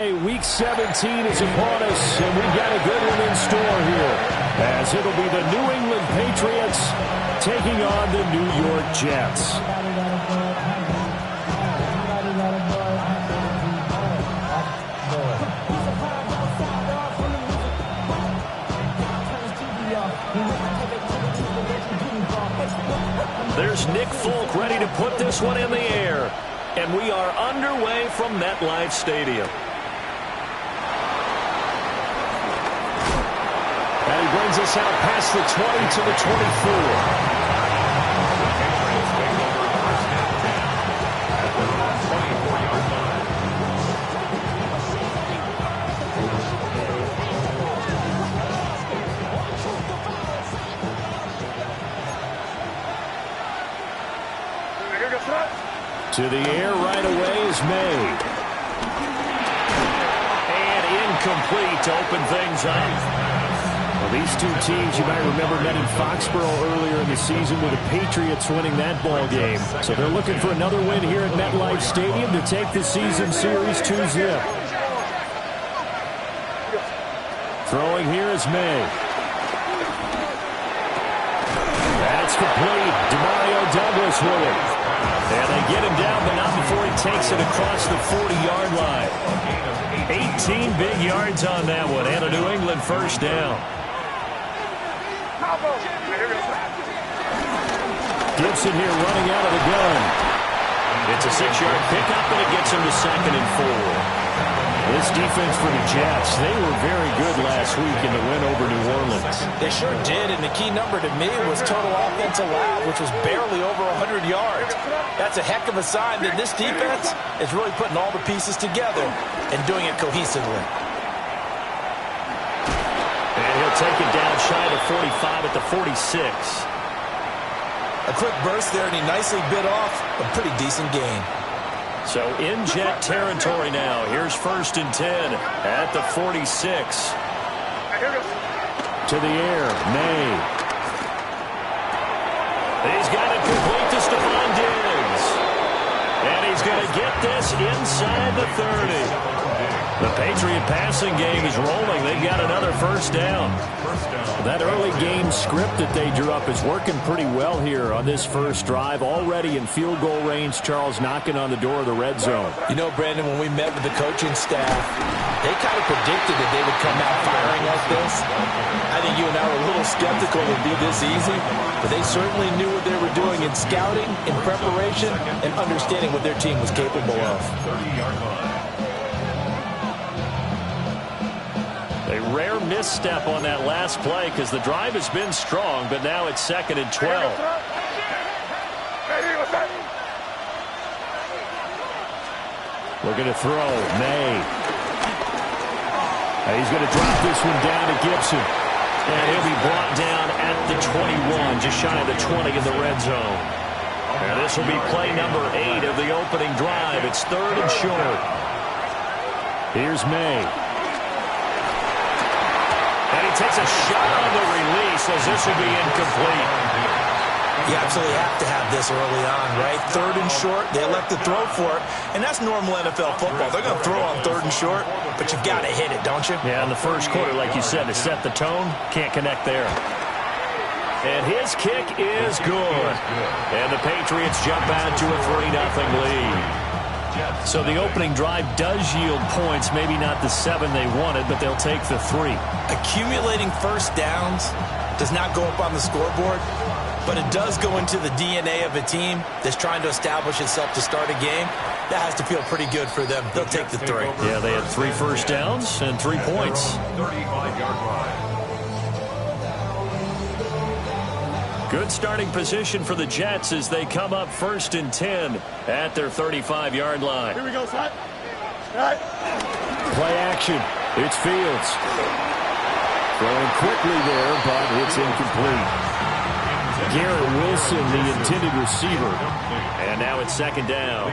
Week 17 is upon us, and we've got a good one in store here, as it'll be the New England Patriots taking on the New York Jets. There's Nick Folk ready to put this one in the air, and we are underway from MetLife Stadium. And he brings us out past the 20 to the 24. To the air right away is May. And incomplete to open things up. Well, these two teams, you might remember, met in Foxborough earlier in the season with the Patriots winning that ball game. So they're looking for another win here at MetLife Stadium to take the season series 2-zip. Throwing here is May. That's complete. Demario Douglas with it. And they get him down, but not before he takes it across the 40-yard line. 18 big yards on that one, and a New England first down. Gibson here running out of the gun. It's a 6-yard pickup, and it gets him to 2nd and 4. This defense for the Jets, they were very good last week in the win over New Orleans. They sure did, and the key number to me was total offensive allowed, which was barely over 100 yards. That's a heck of a sign that this defense is really putting all the pieces together and doing it cohesively. And he'll take it down shy of 45 at the 46. A quick burst there, and he nicely bit off a pretty decent gain. So in Jet territory now. Here's 1st and 10 at the 46. To the air, May. He's got it complete to Stephon Diggs. And he's going to get this inside the 30. The Patriot passing game is rolling. They've got another first down. That early game script that they drew up is working pretty well here on this first drive. Already in field goal range, Charles, knocking on the door of the red zone. You know, Brandon, when we met with the coaching staff, they kind of predicted that they would come out firing like this. I think you and I were a little skeptical it would be this easy, but they certainly knew what they were doing in scouting, in preparation, and understanding what their team was capable of. A rare misstep on that last play because the drive has been strong, but now it's 2nd and 12. Looking to throw, May. And he's going to drop this one down to Gibson. And he'll be brought down at the 21, just shy of the 20 in the red zone. And this will be play number 8 of the opening drive. It's 3rd and short. Here's May. And he takes a shot on the release as this will be incomplete. You absolutely have to have this early on, right? 3rd and short, they elect to throw for it, and that's normal NFL football. They're going to throw on 3rd and short, but you've got to hit it, don't you? Yeah, in the first quarter, like you said, to set the tone, can't connect there. And his kick is good. And the Patriots jump out to a 3-0 lead. So the opening drive does yield points, maybe not the 7 they wanted, but they'll take the 3. Accumulating first downs does not go up on the scoreboard, but it does go into the DNA of a team that's trying to establish itself to start a game. That has to feel pretty good for them. They'll take the 3. Yeah, they had 3 first downs and 3 points. 35-yard line. Good starting position for the Jets as they come up 1st and 10 at their 35-yard line. Here we go, Scott. Play action. It's Fields. Throwing quickly there, but it's incomplete. Garrett Wilson, the intended receiver. And now it's second down.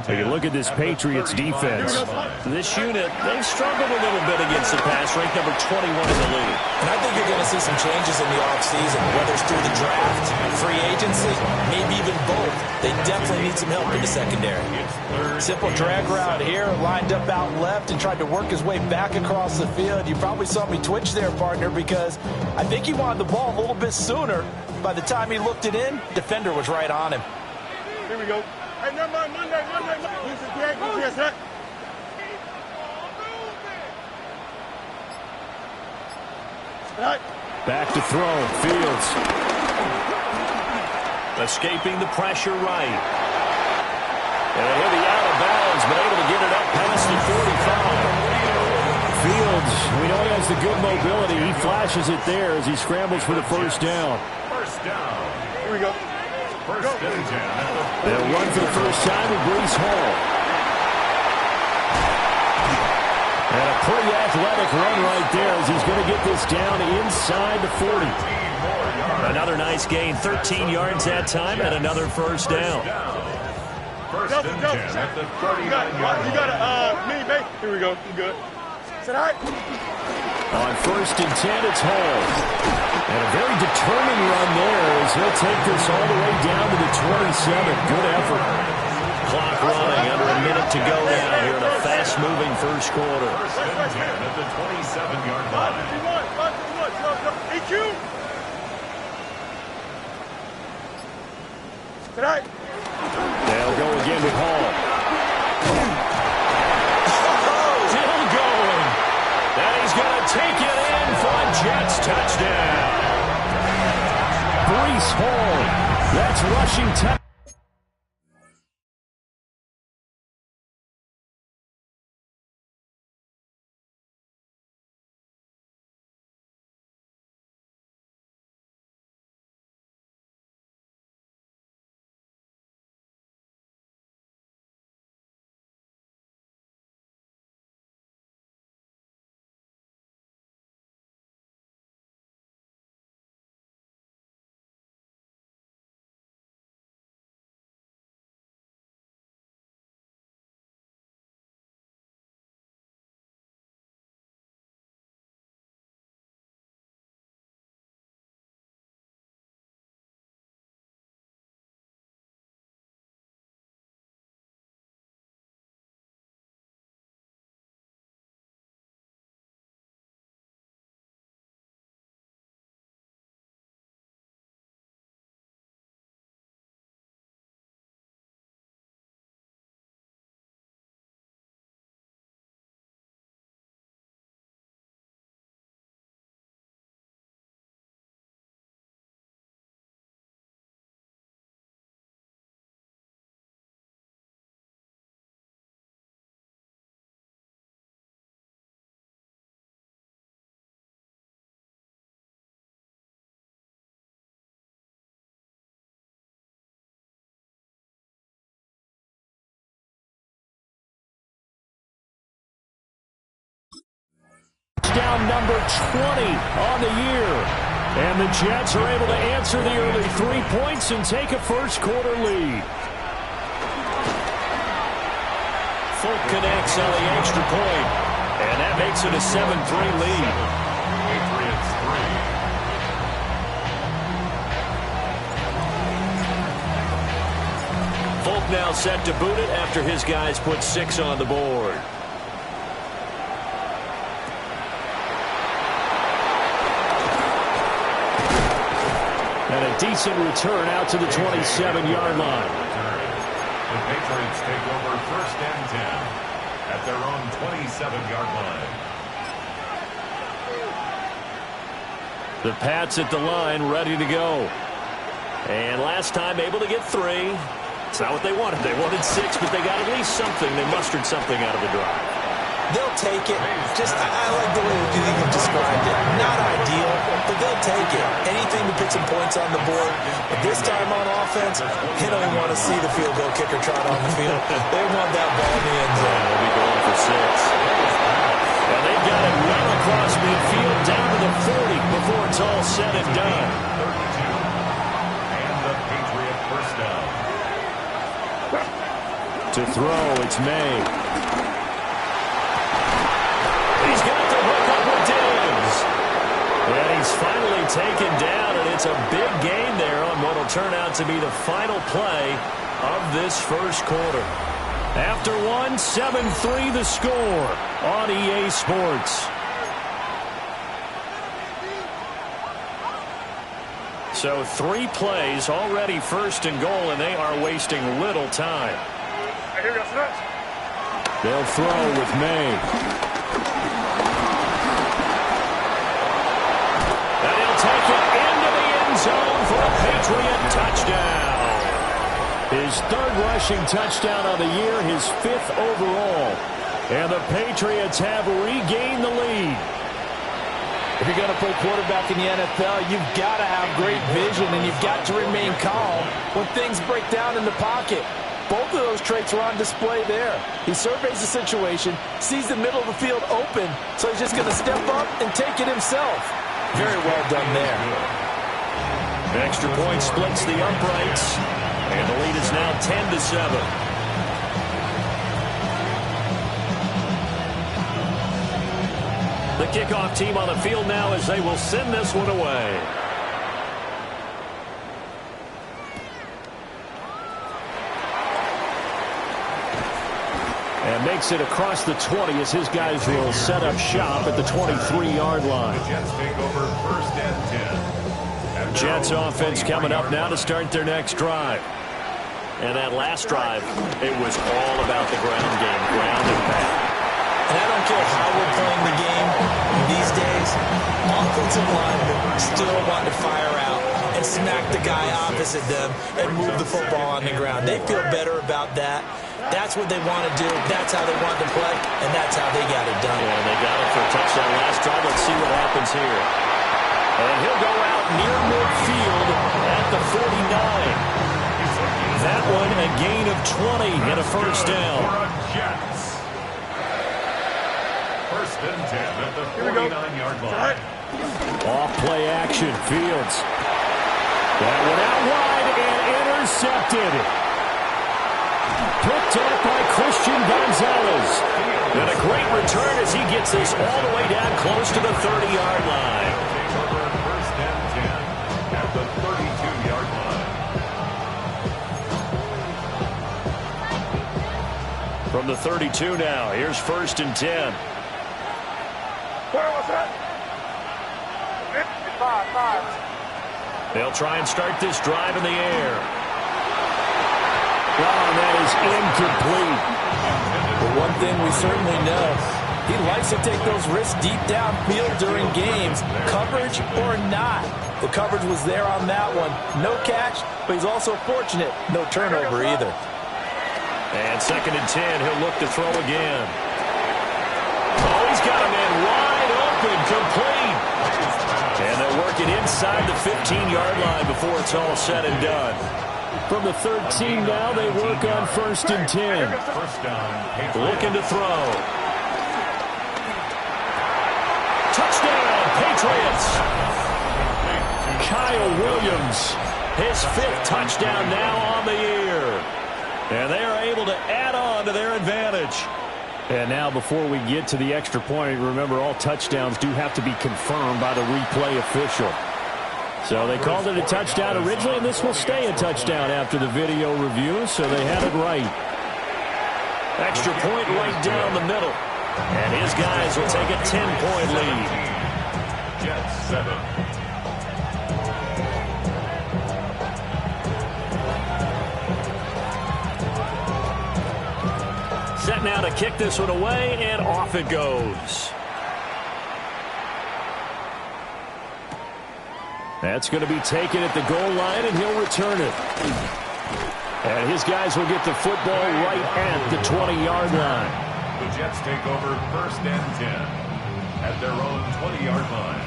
Take a look at this Patriots defense. This unit, they've struggled a little bit against the pass, ranked number 21 in the league. And I think you're going to see some changes in the offseason, whether it's through the draft, free agency, maybe even both. They definitely need some help in the secondary. Simple drag route here, lined up out left and tried to work his way back across the field. You probably saw me twitch there, partner, because I think he wanted the ball a little bit sooner. By the time he looked it in, defender was right on him. Here we go. Hey, no, Monday. This is Greg. Yes, sir. Back to throw. Fields. Escaping the pressure right. And he'll be out of bounds, but able to get it up past the 45. Fields, we know he has the good mobility. He flashes it there as he scrambles for the first down. First down. Here we go. First and 10. They'll run for the first time with Breece Hall. And a pretty athletic run right there as he's going to get this down inside the 40. Another nice gain, 13 yards that time, and another first down. First and 10 at the 39-yard line. You got a mini base. Here we go. You good? Is that all right? On first and 10, it's Hall. And a very determined run there as he'll take this all the way down to the 27. Good effort. Clock running, under a minute to go now here in a fast-moving first quarter. First and 10 at the 27-yard line. 5-1. EQ. Good night. They'll go again with Hall. Still going. And he's going to take it in for a Jets touchdown. Breece Hall. That's rushing touchdown. Down number 20 on the year. And the Jets are able to answer the early 3 points and take a first quarter lead. Folk connects on the extra point. And that makes it a 7-3 lead. Patriots 3. Folk now set to boot it after his guys put 6 on the board. And a decent return out to the 27-yard line. The Patriots take over first and 10 at their own 27-yard line. The Pats at the line, ready to go. And last time able to get 3. It's not what they wanted. They wanted 6, but they got at least something. They mustered something out of the drive. They'll take it. I like the way you described it. Not ideal, but they'll take it. Anything to put some points on the board. But this time on offense, they don't even want to see the field goal kicker trot on the field. They want that ball in the end zone. They'll be going for 6. And they've got it well across midfield down to the 40 before it's all said and done. To throw, it's May. He's got the hook up with Diggs. And he's finally taken down, and it's a big gain there on what will turn out to be the final play of this first quarter. After one, 7-3 the score on EA Sports. So 3 plays, already first and goal, and they are wasting little time. They'll throw with May. And he'll take it into the end zone for a Patriot touchdown. His 3rd rushing touchdown of the year, his 5th overall. And the Patriots have regained the lead. If you're going to play quarterback in the NFL, you've got to have great vision, and you've got to remain calm when things break down in the pocket. Both of those traits were on display there. He surveys the situation, sees the middle of the field open, so he's just going to step up and take it himself. Very well done there. Extra point splits the uprights, and the lead is now 10-7. The kickoff team on the field now as they will send this one away. And makes it across the 20 as his guys will set up shop at the 23-yard line. The Jets take over 1st and 10. Jets offense coming up now to start their next drive. And that last drive, it was all about the ground game, ground and pound. And I don't care how we're playing the game these days, offensive linemen still want to fire out and smack the guy opposite them and move the football on the ground. They feel better about that. That's what they want to do. That's how they want to play, and that's how they got it done. Yeah, and they got it for a touchdown last drive. Let's see what happens here. And he'll go out near midfield at the 49. That one a gain of 20 and a first down. 1st and 10 at the 49-yard line. Off play action, Fields. That one out wide and intercepted. Picked up by Christian Gonzalez. And a great return as he gets this all the way down close to the 30-yard line. Take over 1st and 10 at the 32-yard line. From the 32 now, here's 1st and 10. They'll try and start this drive in the air. Oh, that is incomplete. But one thing we certainly know, he likes to take those risks deep downfield during games, coverage or not. The coverage was there on that one. No catch, but he's also fortunate. No turnover either. And 2nd and 10, he'll look to throw again. Oh, he's got a man wide open, complete. And they'll work it inside the 15-yard line before it's all said and done. From the 13 now, they work on 1st and 10. Looking to throw. Touchdown, Patriots. Kyle Williams, his 5th touchdown now on the year. And they are able to add on to their advantage. And now before we get to the extra point, remember all touchdowns do have to be confirmed by the replay official. So they called it a touchdown originally, and this will stay a touchdown after the video review, so they had it right. Extra point right down the middle. And his guys will take a 10-point lead. Jets 7. Set now to kick this one away, and off it goes. That's going to be taken at the goal line, and he'll return it. And his guys will get the football right at the 20-yard line. The Jets take over 1st and 10 at their own 20-yard line.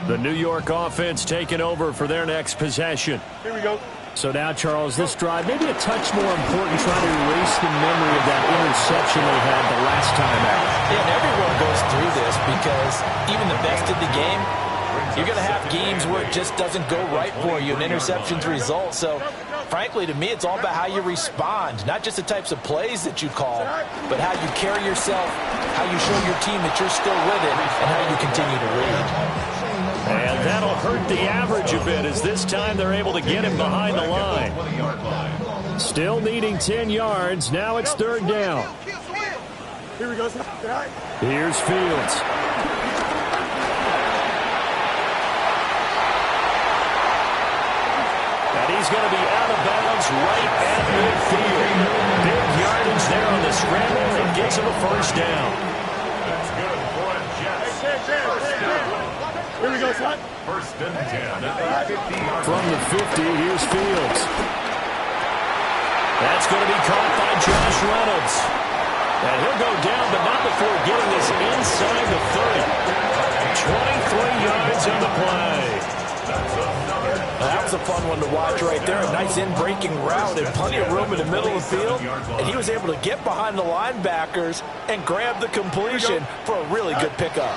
The New York offense taking over for their next possession. Here we go. So now, Charles, this drive, maybe a touch more important, trying to erase the memory of that interception they had the last time out. Yeah, and everyone goes through this because even the best in the game, you're going to have games where it just doesn't go right for you, and interceptions result. So frankly, to me, it's all about how you respond, not just the types of plays that you call, but how you carry yourself, how you show your team that you're still with it, and how you continue to lead. And that'll hurt the average a bit as this time they're able to get him behind the line. Still needing 10 yards. Now it's third down. Here we go. Here's Fields. And he's going to be out of bounds right at midfield. Big yardage there on the scramble. It gets him a first down. That's good for a Jets. Here we go, son. First and 10 at the 50-yard From the 50, here's Fields. That's going to be caught by Josh Reynolds. And he'll go down, but not before getting this inside the 30. 23 yards on the play. That was a fun one to watch right there. A nice in-breaking route and plenty of room in the middle of the field. And he was able to get behind the linebackers and grab the completion for a really good pickup.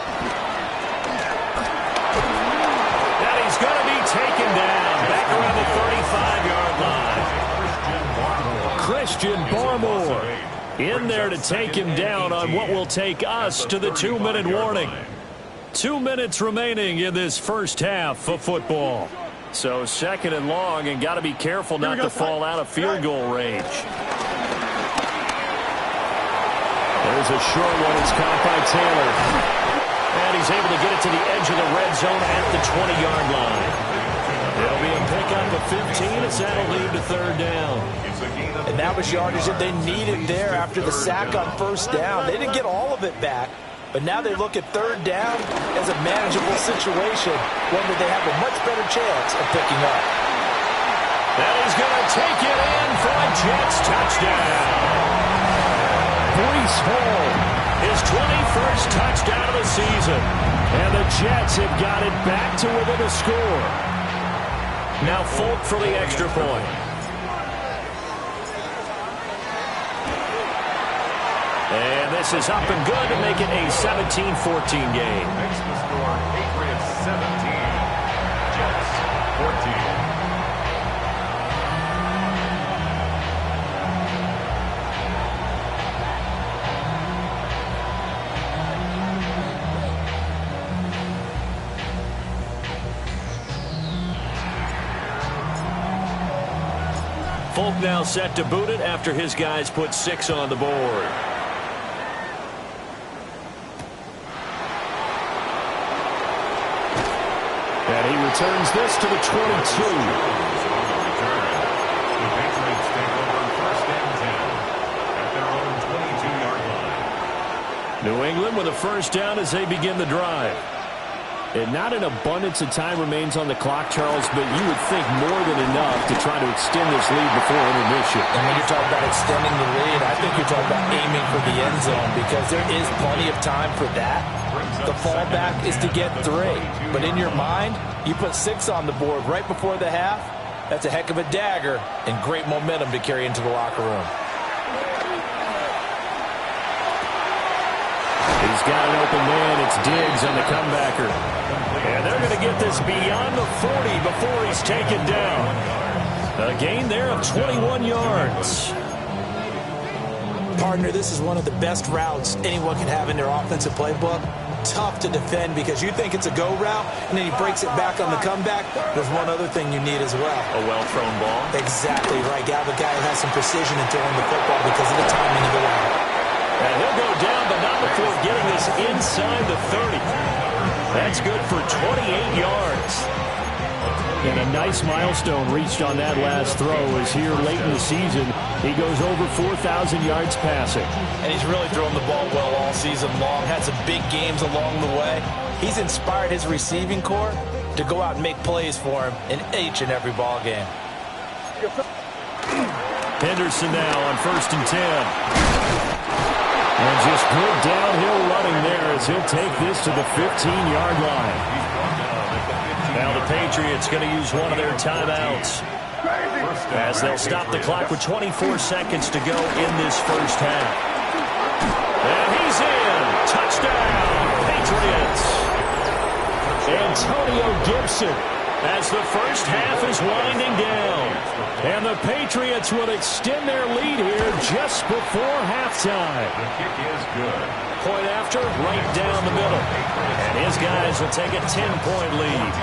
And he's going to be taken down back around the 35-yard line. Christian Barmore in there to take him down on what will take us to the 2-minute warning. 2 minutes remaining in this first half of football. So second and long, and got to be careful not to fall out of field goal range. There's a short one. It's caught by Taylor. And he's able to get it to the edge of the red zone at the 20-yard line. It'll be a pickup of 15 as that'll lead to third down. And that was yardage that they needed there after the sack on first down. They didn't get all of it back. But now they look at third down as a manageable situation, one that they have a much better chance of picking up. And he's going to take it in for a Jets touchdown. Breece Hall, his 21st touchdown of the season. And the Jets have got it back to within a score. Now Folk for the extra point. And this is up and good to make it a 17-14 game. Makes the score Patriots 17, Jets 14. Folk now set to boot it after his guys put 6 on the board. And he returns this to the 22. The Patriots take over first and 10 at their own 22-yard line. New England with a first down as they begin the drive. And not an abundance of time remains on the clock, Charles, but you would think more than enough to try to extend this lead before intermission. And when you're talking about extending the lead, I think you're talking about aiming for the end zone because there is plenty of time for that. The fallback is to get 3. But in your mind, you put 6 on the board right before the half. That's a heck of a dagger and great momentum to carry into the locker room. He's got an open man. It's Diggs on the comebacker. And they're going to get this beyond the 40 before he's taken down. A gain there of 21 yards. Partner, this is one of the best routes anyone can have in their offensive playbook. Tough to defend because you think it's a go route, and then he breaks it back on the comeback. There's one other thing you need as well. A well-thrown ball. Exactly right. You have a guy who has some precision in throwing the football because of the timing of the route. And he'll go down, but not before getting this inside the 30. That's good for 28 yards. And a nice milestone reached on that last throw as here late in the season, he goes over 4,000 yards passing. And he's really thrown the ball well all season long, had some big games along the way. He's inspired his receiving corps to go out and make plays for him in each and every ball game. Henderson now on first and 10. And just good downhill running there as he'll take this to the 15-yard line. Now the Patriots going to use one of their timeouts as they'll stop the clock with 24 seconds to go in this first half. And he's in. Touchdown, Patriots. Antonio Gibson as the first half is winding down. And the Patriots will extend their lead here just before halftime. The kick is good. Point after, right down the middle. And his guys will take a 10-point lead.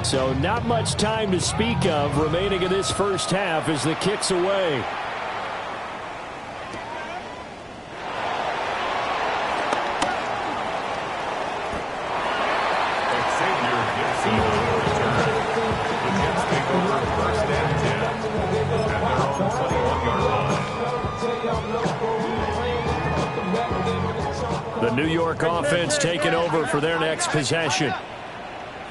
So not much time to speak of remaining in this first half as the kick's away. The New York offense taking over for their next possession.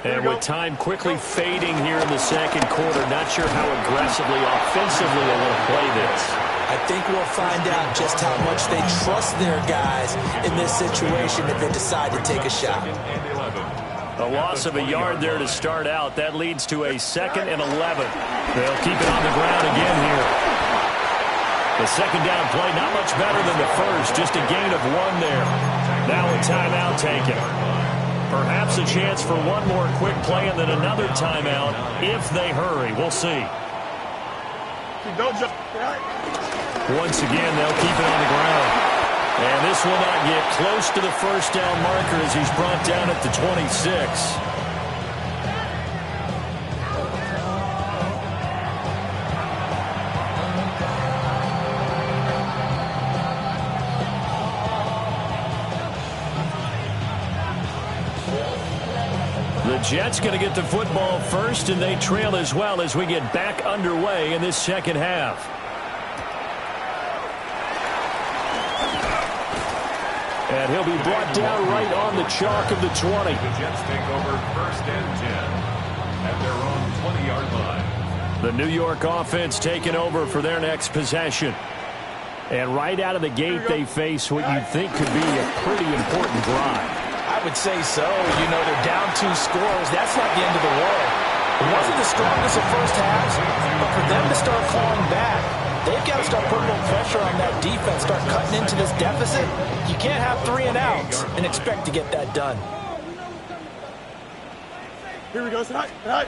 And with time quickly fading here in the second quarter, not sure how aggressively, offensively they want to play this. I think we'll find out just how much they trust their guys in this situation if they decide to take a shot. A loss of a yard there to start out. That leads to a 2nd and 11. They'll keep it on the ground again here. The second down play, not much better than the first, just a gain of 1 there. Now a timeout taken. Perhaps a chance for one more quick play and then another timeout if they hurry. We'll see. Once again, they'll keep it on the ground. And this will not get close to the first down marker as he's brought down at the 26. The Jets going to get the football first, and they trail as well as we get back underway in this second half. And he'll be brought down right on the chalk of the 20. The Jets take over 1st and 10 at their own 20-yard line. The New York offense taking over for their next possession. And right out of the gate, they face what you'd think could be a pretty important drive. I would say so. You know, they're down 2 scores. That's not the end of the world. It wasn't the strongest of first halves, but for them to start clawing back, they've got to start putting a little pressure on that defense, start cutting into this deficit. You can't have 3 and outs and expect to get that done. Here we go, tonight. A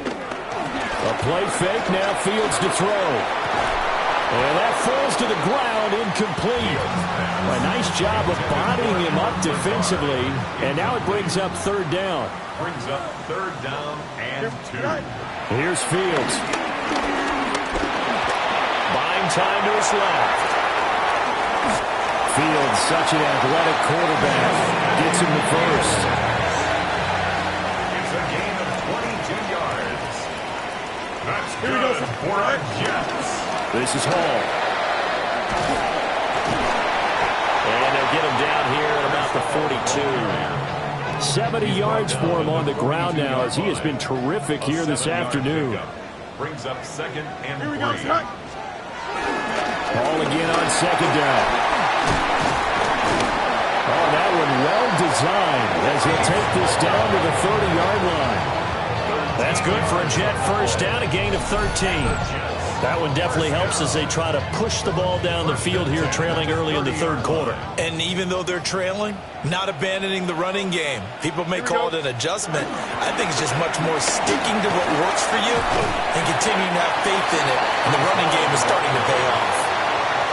play fake, now Fields to throw. And that falls to the ground, incomplete. A nice job of bodying him up defensively, and now it brings up 3rd down. Brings up 3rd down and 2. Here's Fields. Buying time to his left. Fields, such an athletic quarterback, gets him the first. It's a gain of 22 yards. That's good for our Jets. This is Hall. And they'll get him down here at about the 42. 70 yards for him on the ground now as he has been terrific here this afternoon. Brings up 2nd and 3. Hall again on 2nd down. Oh, that one well designed as he'll take this down to the 30-yard line. That's good for a Jet first down, a gain of 13. That one definitely helps as they try to push the ball down the field here, trailing early in the 3rd quarter. And even though they're trailing, not abandoning the running game. People may call it an adjustment. I think it's just much more sticking to what works for you and continuing to have faith in it. And the running game is starting to pay off.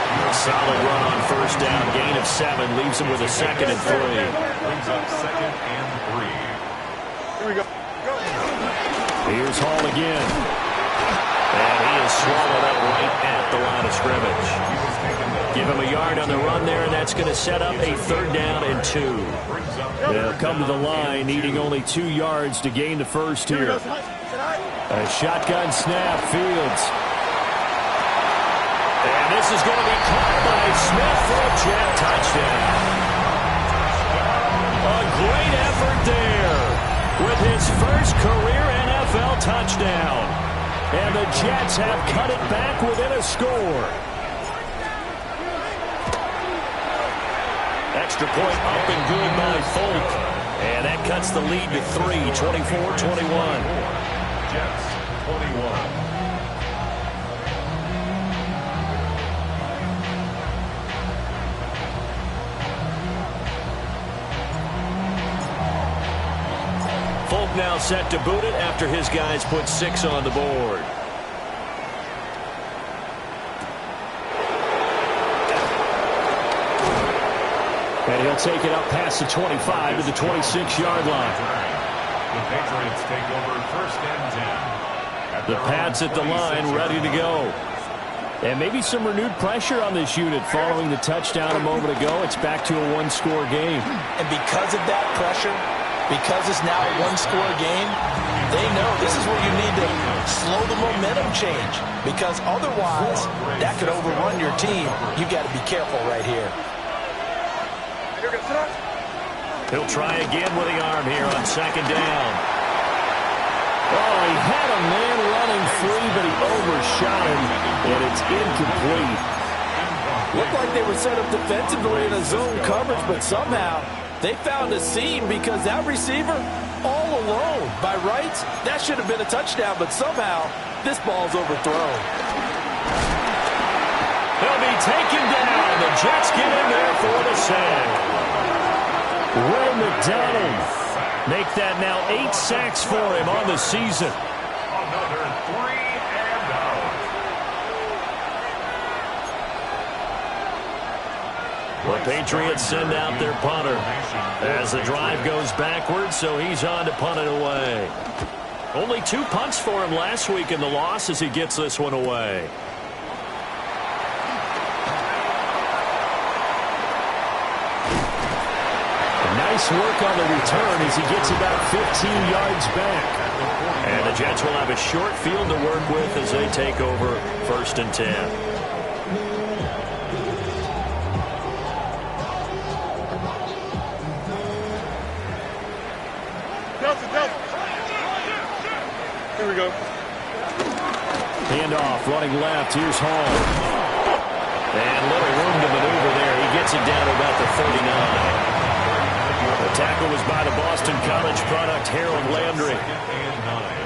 A solid run on first down, gain of 7, leaves him with a 2nd and 3. Brings up 2nd and 3. Here we go. Here's Hall again. And he is swallowed up right at the line of scrimmage. Give him a yard on the run there, and that's going to set up a 3rd down and 2. They'll come to the line, needing only 2 yards to gain the first here. A shotgun snap, Fields. And this is going to be caught by Smith for a Jet touchdown. A great effort there with his first career NFL touchdown. And the Jets have cut it back within a score. Extra point up and good by Folk. And that cuts the lead to 3, 24-21. Jets, 21. now set to boot it after his guys put 6 on the board. And he'll take it up past the 25 to the 26-yard line. The Patriots take over first and 10. The Pats at the line, ready to go. And maybe some renewed pressure on this unit following the touchdown a moment ago. It's back to a one-score game. And because of that pressure, because it's now a one-score game, they know this is where you need to slow the momentum change. Because otherwise, that could overrun your team. You've got to be careful right here. He'll try again with the arm here on second down. Oh, he had a man running free, but he overshot him, and it's incomplete. Looked like they were set up defensively in a zone coverage, but somehow they found a seam because that receiver all alone. By rights, that should have been a touchdown, but somehow this ball's overthrown. He'll be taken down. The Jets get in there for the sack. Will McDonald make that now 8 sacks for him on the season. Another 3 and out. The Patriots send out their punter as the drive goes backwards, so he's on to punt it away. Only 2 punts for him last week in the loss as he gets this one away. Nice work on the return as he gets about 15 yards back. And the Jets will have a short field to work with as they take over first and 10. Here we go. Handoff, running left. Here's Hall. And little room to maneuver there. He gets it down to about the 39. The tackle was by the Boston College product, Harold Landry.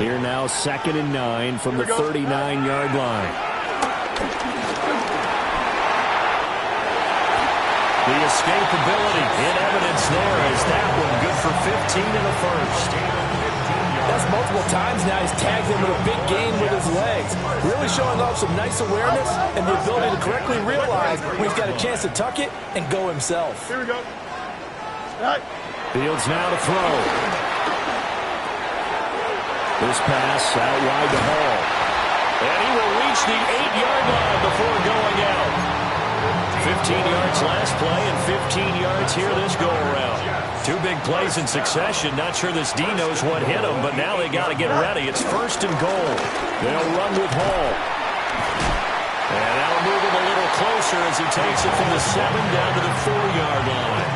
Here now, 2nd and 9 from the 39-yard line. The escapability in evidence there as that one good for 15 in the first. That's multiple times now he's tagged him with a big gain with his legs. Really showing off some nice awareness and the ability to correctly realize when he's got a chance to tuck it and go himself. Here we go. Right. Fields now to throw. This pass out wide to Hall. And he will reach the 8-yard line before going out. 15 yards last play and 15 yards here this go-around. 2 big plays in succession. Not sure this D knows what hit him, but now they got to get ready. It's first and goal. They'll run with Hall. And that'll move him a little closer as he takes it from the 7 down to the 4-yard line.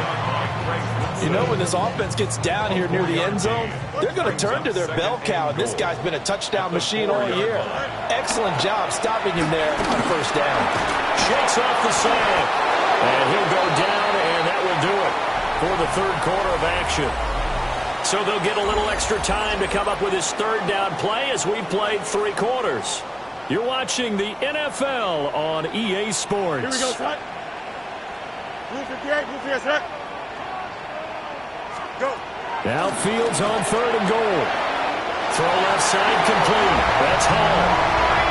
You know, when this offense gets down here near the end zone, they're going to turn to their bell cow, and this guy's been a touchdown machine all year. Excellent job stopping him there on first down. Shakes off the side, and he'll go down, and that will do it for the third quarter of action. So they'll get a little extra time to come up with his third down play as we played 3 quarters. You're watching the NFL on EA Sports. Here we go, son. Blue 58, blue 58, son. Go. Now Fields on 3rd and goal. Throw left side complete. That's Hall.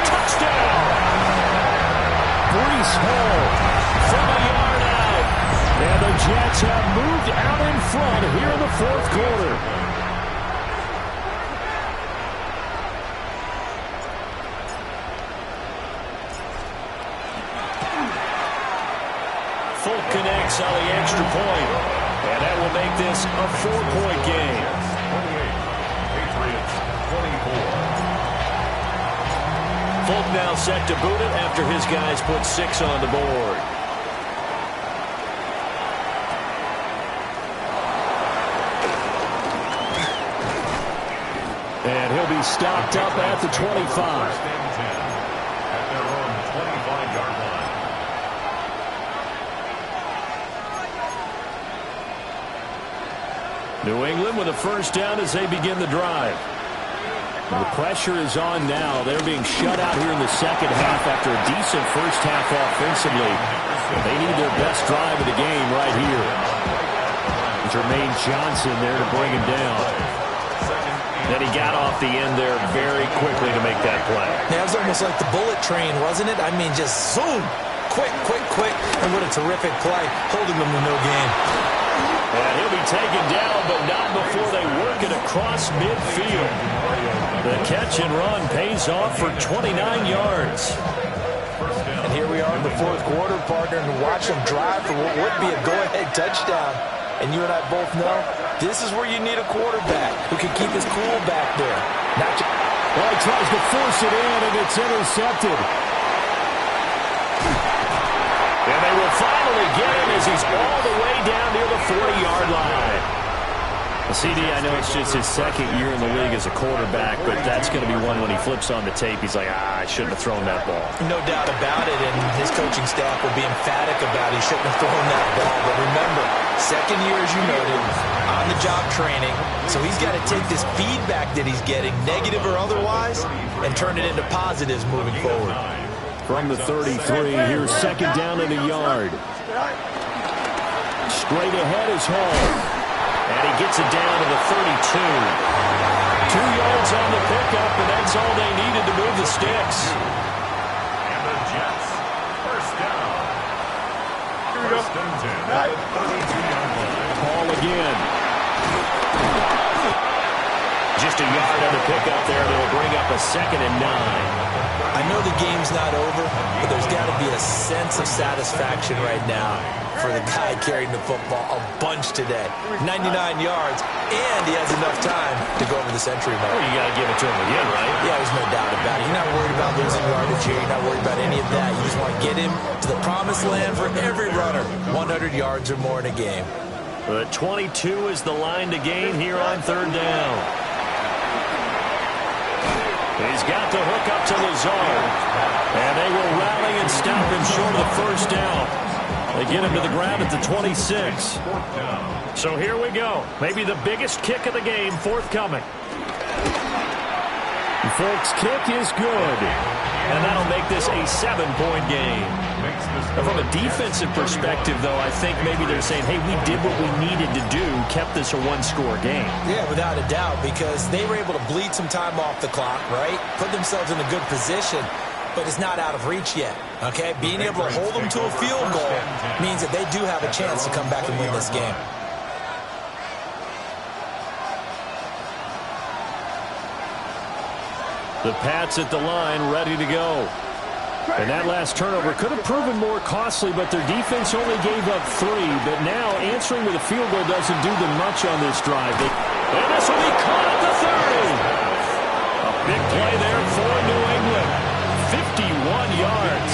Touchdown! Breece Hall From a yard out. And the Jets have moved out in front here in the 4th quarter. Folk connects on the extra point. And that will make this a 4-point game. 28. Patriots 24. Folk now set to boot it after his guys put 6 on the board. And he'll be stopped up at the 25. First and 10 at their own 25-yard line. New England with a first down as they begin the drive. And the pressure is on now. They're being shut out here in the second half after a decent first half offensively. They need their best drive of the game right here. Jermaine Johnson there to bring him down. And he got off the end there very quickly to make that play. Yeah, it was almost like the bullet train, wasn't it? I mean, just zoom. Quick, quick, quick. And what a terrific play, holding them to no gain. And he'll be taken down, but not before they work it across midfield. The catch and run pays off for 29 yards. And here we are in the fourth quarter, partner, and watch them drive for what would be a go-ahead touchdown. And you and I both know this is where you need a quarterback who can keep his cool back there. Well, he tries to force it in, and it's intercepted. And they will finally get him as he's all the way down near the 40-yard line. CD, I know it's just his second year in the league as a quarterback, but that's going to be one when he flips on the tape. He's like, I shouldn't have thrown that ball. No doubt about it, and his coaching staff will be emphatic about he shouldn't have thrown that ball. But remember, second year, as you noted, on-the-job training, so he's got to take this feedback that he's getting, negative or otherwise, and turn it into positives moving forward. From the 33, here's second down and a yard. Straight ahead is Hall. And he gets it down to the 32. 2 yards on the pickup, and that's all they needed to move the sticks. And the Jets, first down. First and 10 at the 32-yard line. Hall again. Just a yard on the pickup there. They'll bring up a 2nd and 9. I know the game's not over, but there's got to be a sense of satisfaction right now for the guy carrying the football a bunch today. 99 yards, and he has enough time to go over the century mark. Well, you got to give it to him again, right? Yeah, there's no doubt about it. You're not worried about losing yardage here. You're not worried about any of that. You just want to get him to the promised land for every runner. 100 yards or more in a game. The 22 is the line to gain here on 3rd down. He's got the hook up to Lazard. And they will rally and stop him short of the first down. They get him to the ground at the 26. So here we go. Maybe the biggest kick of the game forthcoming. Folks, kick is good. And that'll make this a 7-point game. Now, from a defensive perspective, though, I think maybe they're saying, hey, we did what we needed to do, kept this a 1-score game. Yeah, without a doubt, because they were able to bleed some time off the clock, right? Put themselves in a good position, but it's not out of reach yet, okay? Being able to hold them to a field goal means that they do have a chance to come back and win this game. The Pats at the line, ready to go. And that last turnover could have proven more costly, but their defense only gave up 3. But now answering with a field goal doesn't do them much on this drive. And this will be caught at the 30. A big play there for New England. 51 yards.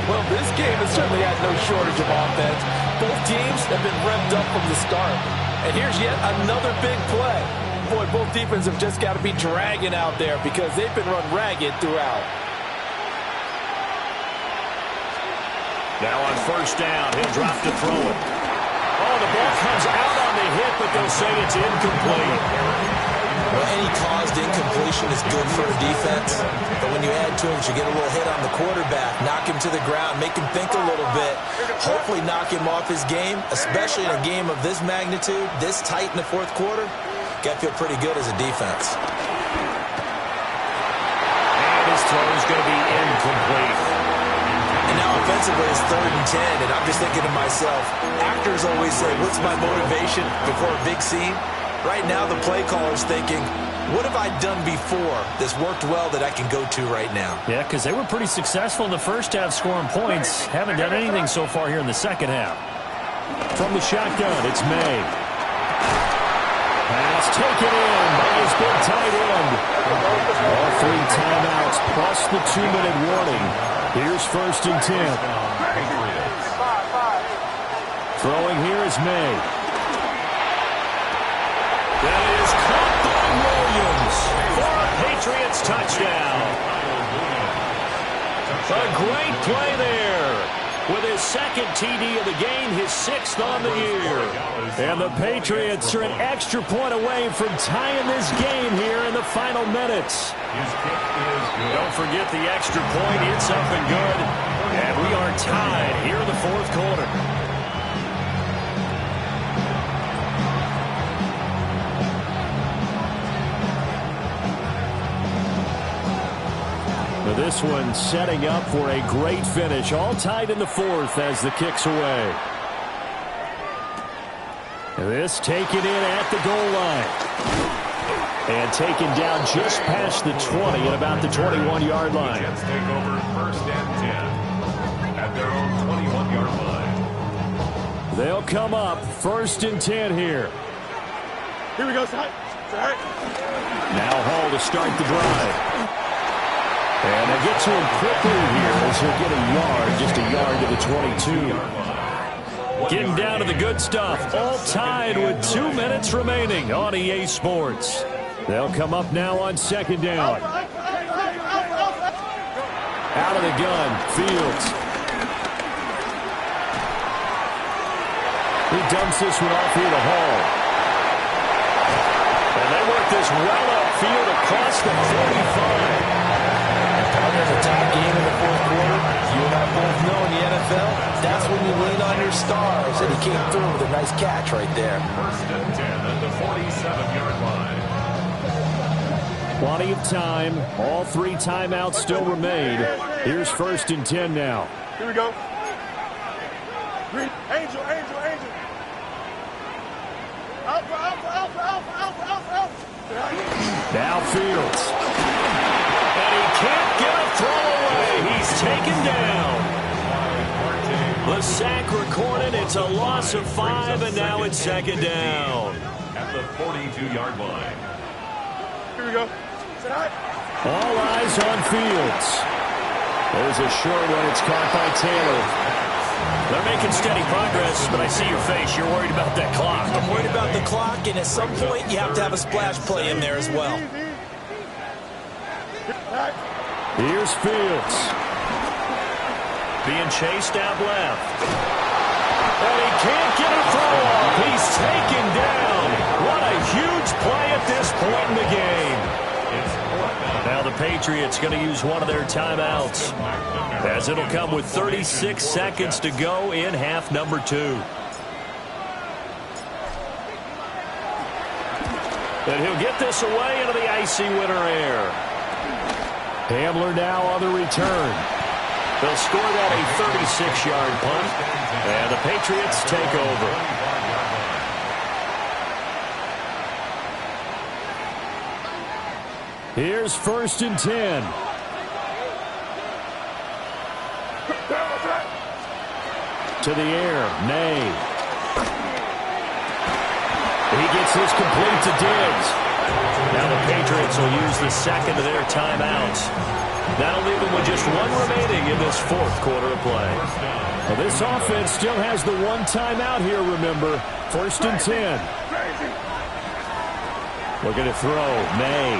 Well, this game has certainly had no shortage of offense. Both teams have been revved up from the start. And here's yet another big play. Boy, both defenses have just got to be dragging out there because they've been run ragged throughout. Now on first down, he'll drop to throw it. Oh, the ball comes out on the hit, but they'll say it's incomplete. Well, any caused incompletion is good for a defense, but when you add to it, you get a little hit on the quarterback, knock him to the ground, make him think a little bit, hopefully knock him off his game, especially in a game of this magnitude, this tight in the fourth quarter. Got to feel pretty good as a defense. And his throw is going to be incomplete. And now offensively it's 3rd and 10, and I'm just thinking to myself, actors always say, what's my motivation before a big scene? Right now the play caller's thinking, what have I done before that's worked well that I can go to right now? Yeah, because they were pretty successful in the first half scoring points. Haven't done anything so far here in the second half. From the shotgun, it's May. Pass taken in by his big tight end. All 3 timeouts plus the 2-minute warning. Here's 1st and 10. Throwing here is May. That is caught by Williams for a Patriots touchdown. A great play there. With his 2nd TD of the game, his 6th on the year. And the Patriots are an extra point away from tying this game here in the final minutes. Don't forget the extra point. It's up and good. And we are tied here in the fourth quarter. This one setting up for a great finish. All tied in the fourth as the kick's away. This taken in at the goal line. And taken down just past the 20 at about the 21-yard line. Jets take over 1st and 10 at their own 21-yard line. They'll come up 1st and 10 here. Here we go, side. Now Hall to start the drive. And they get to him quickly here as he'll get a yard, just a yard to the 22. Getting down to the good stuff. All tied with 2 minutes remaining on EA Sports. They'll come up now on 2nd down. Out of the gun, Fields. He dumps this one off here to Hall. And they work this well upfield across the 45. There's a tie game in the fourth quarter. You and I both know in the NFL, that's when you lean on your stars. And he came through with a nice catch right there. 1st and 10 at the 47-yard line. Plenty of time. All 3 timeouts still remain. Here's 1st and 10 now. Here we go. Green. Angel. Alpha. Now Fields. And he can't get a throw away. He's taken down. The sack recorded. It's a loss of 5, and now it's 2nd down. At the 42-yard line. Here we go. All eyes on Fields. There's a short one. It's caught by Taylor. They're making steady progress, but I see your face. You're worried about that clock. I'm worried about the clock, and at some point, you have to have a splash play in there as well. Here's Fields. Being chased out left. And he can't get a throw off. He's taken down. What a huge play at this point in the game. Now the Patriots going to use one of their timeouts, as it'll come with 36 seconds to go in half number 2. And he'll get this away into the icy winter air. Hamler now on the return. They'll score that a 36-yard punt, and the Patriots take over. Here's 1st and 10. To the air, May. He gets his complete to Diggs. Now the Patriots will use the second of their timeouts. That'll leave them with just 1 remaining in this fourth quarter of play. Well, this offense still has the 1 timeout here, remember. 1st and 10. Looking to throw, May.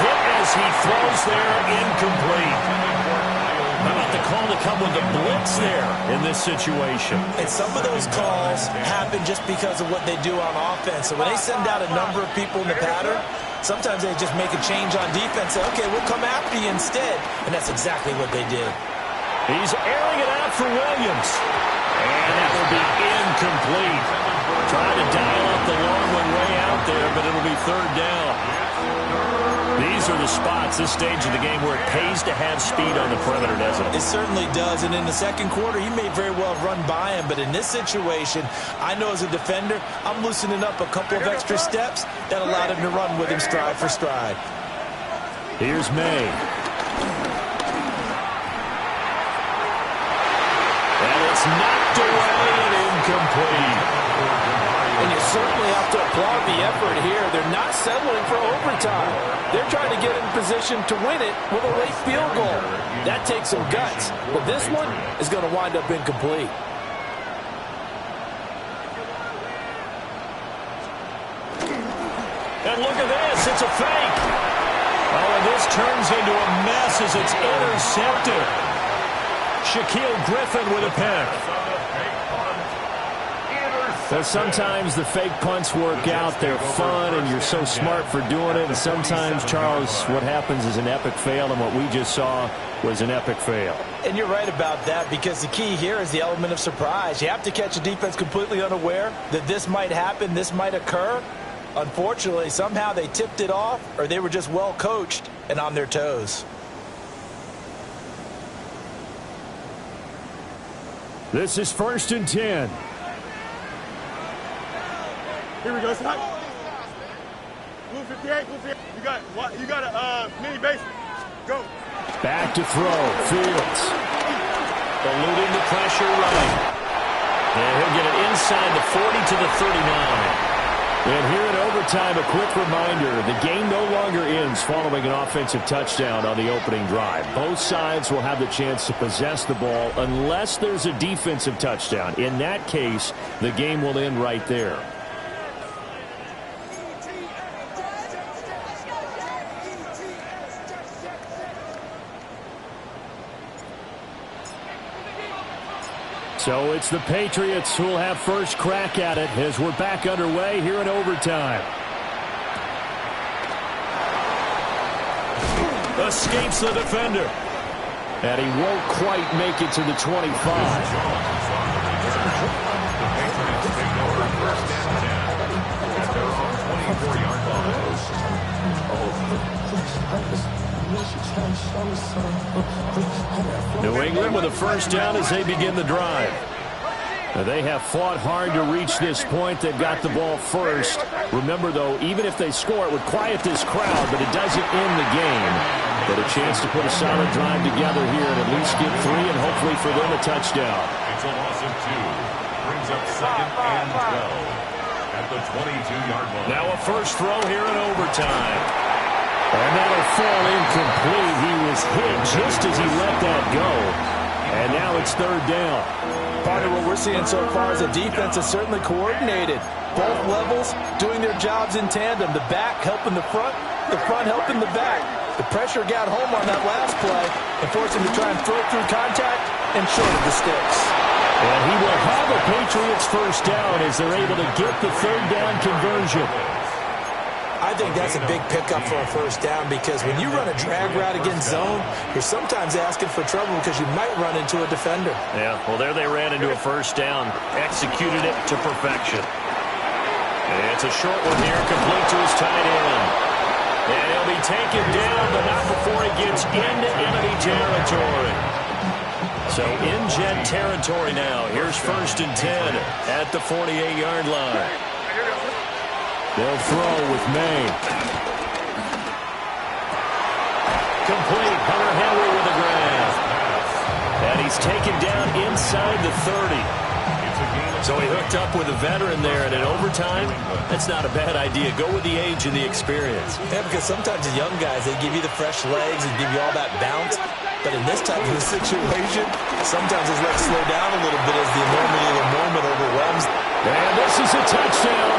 Hit as he throws there, incomplete. How about the call to come with the blitz there in this situation? And some of those calls happen just because of what they do on offense. So when they send out a number of people in the pattern, sometimes they just make a change on defense. Say, okay, we'll come after you instead. And that's exactly what they did. He's airing it out for Williams. And that will be incomplete. Trying to dial up the long one way out there, but it'll be 3rd down. These are the spots, this stage of the game, where it pays to have speed on the perimeter, doesn't it? It certainly does, and in the second quarter, he may very well run by him, but in this situation, I know as a defender, I'm loosening up a couple of extra steps that allowed him to run with him stride for stride. Here's May. And it's knocked away and incomplete. And you certainly have to applaud the effort here. They're not settling for overtime. They're trying to get in position to win it with a late field goal. That takes some guts. But this one is going to wind up incomplete. And look at this. It's a fake. Oh, and this turns into a mess as it's intercepted. Shaquille Griffin with a pick. So sometimes the fake punts work out. They're fun, and you're so smart for doing it. And sometimes, Charles, what happens is an epic fail, and what we just saw was an epic fail. And you're right about that, because the key here is the element of surprise. You have to catch a defense completely unaware that this might happen, this might occur. Unfortunately, somehow they tipped it off, or they were just well coached and on their toes. This is 1st and 10. Here we go, stop. Blue 58, blue 58. You got a mini base. Go. Back to throw. Fields. Eluding the pressure right. And he'll get it inside the 40 to the 39. And here in overtime, a quick reminder, the game no longer ends following an offensive touchdown on the opening drive. Both sides will have the chance to possess the ball unless there's a defensive touchdown. In that case, the game will end right there. So it's the Patriots who will have first crack at it as we're back underway here in overtime. Escapes the defender. And he won't quite make it to the 25. New England with a first down as they begin the drive. They have fought hard to reach this point. They've got the ball first. Remember, though, even if they score, it would quiet this crowd, but it doesn't end the game. But a chance to put a solid drive together here and at least get 3 and hopefully for them a touchdown. It's a loss of 2. Brings up 2nd and 12 at the 22-yard line. Now a first throw here in overtime. And that'll fall incomplete. He was hit just as he let that go. And now it's 3rd down. Part of what we're seeing so far is the defense is certainly coordinated. Both levels doing their jobs in tandem. The back helping the front helping the back. The pressure got home on that last play and forced him to try and throw through contact and shorted the sticks. And he will have a Patriots first down as they're able to get the 3rd down conversion. I think that's a big pickup for a first down because when you run a drag route against zone, you're sometimes asking for trouble because you might run into a defender. Yeah, well, there they ran into a first down, executed it to perfection. And it's a short one here, complete to his tight end. And he'll be taken down, but not before he gets into enemy territory. So in Jet territory now. Here's 1st and 10 at the 48-yard line. They'll throw with May. Complete. Hunter Henry with a grab. And he's taken down inside the 30. So he hooked up with a veteran there, and in overtime, that's not a bad idea. Go with the age and the experience. Yeah, because sometimes the young guys, they give you the fresh legs and give you all that bounce. But in this type of a situation, sometimes it's let slow down a little bit as the enormity of the moment overwhelms. And this is a touchdown.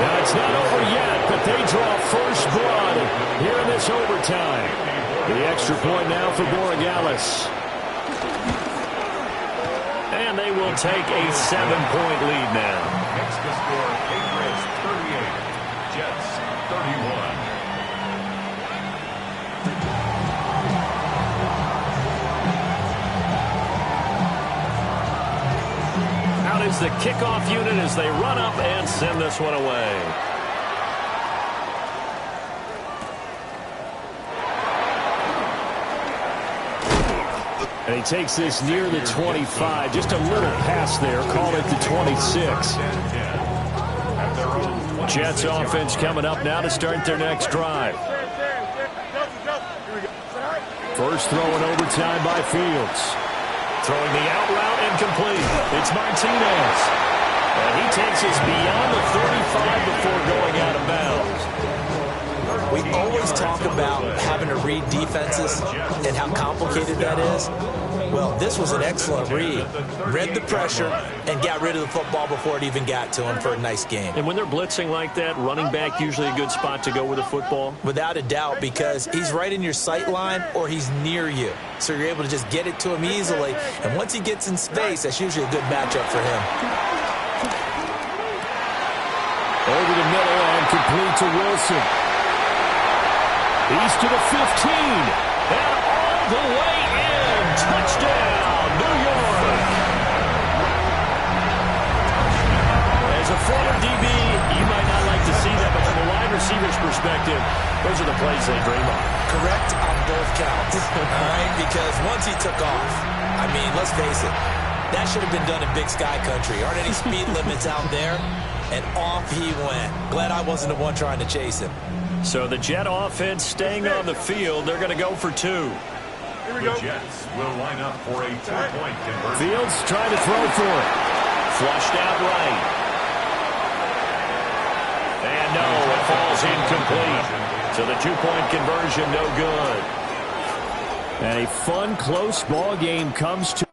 Now, it's not over yet, but they draw first blood here in this overtime. The extra point now for Borregales. And they will take a 7-point lead now. Next to score, Patriots 38, Jets 31. Out is the kickoff unit as they run up and send this one away. And he takes this near the 25. Just a little pass there. Call it the 26. Jets offense coming up now to start their next drive. First throw in overtime by Fields. Throwing the out route and complete. It's Martinez. And he takes us beyond the 35 before going out of bounds. We always talk about having to read defenses and how complicated that is. Well, this was an excellent read. Read the pressure and got rid of the football before it even got to him for a nice game. And when they're blitzing like that, running back usually a good spot to go with the football? Without a doubt, because he's right in your sight line or he's near you. So you're able to just get it to him easily. And once he gets in space, that's usually a good matchup for him. Over the middle and complete to Wilson. He's to the 15. And all the way in. Touchdown, New York. As a former DB, you might not like to see that, but from a wide receiver's perspective, those are the plays they dream of. Correct. all right, because once he took off, I mean, let's face it, that should have been done in Big Sky Country. Aren't any speed limits out there? And off he went. Glad I wasn't the one trying to chase him. So the Jet offense staying on the field. They're going to go for 2. Here we The go. Jets will line up for a 2-point conversion. Fields trying to throw for it. Flushed out right. And no, it falls incomplete. So the 2-point conversion, no good. And a fun, close ball game comes to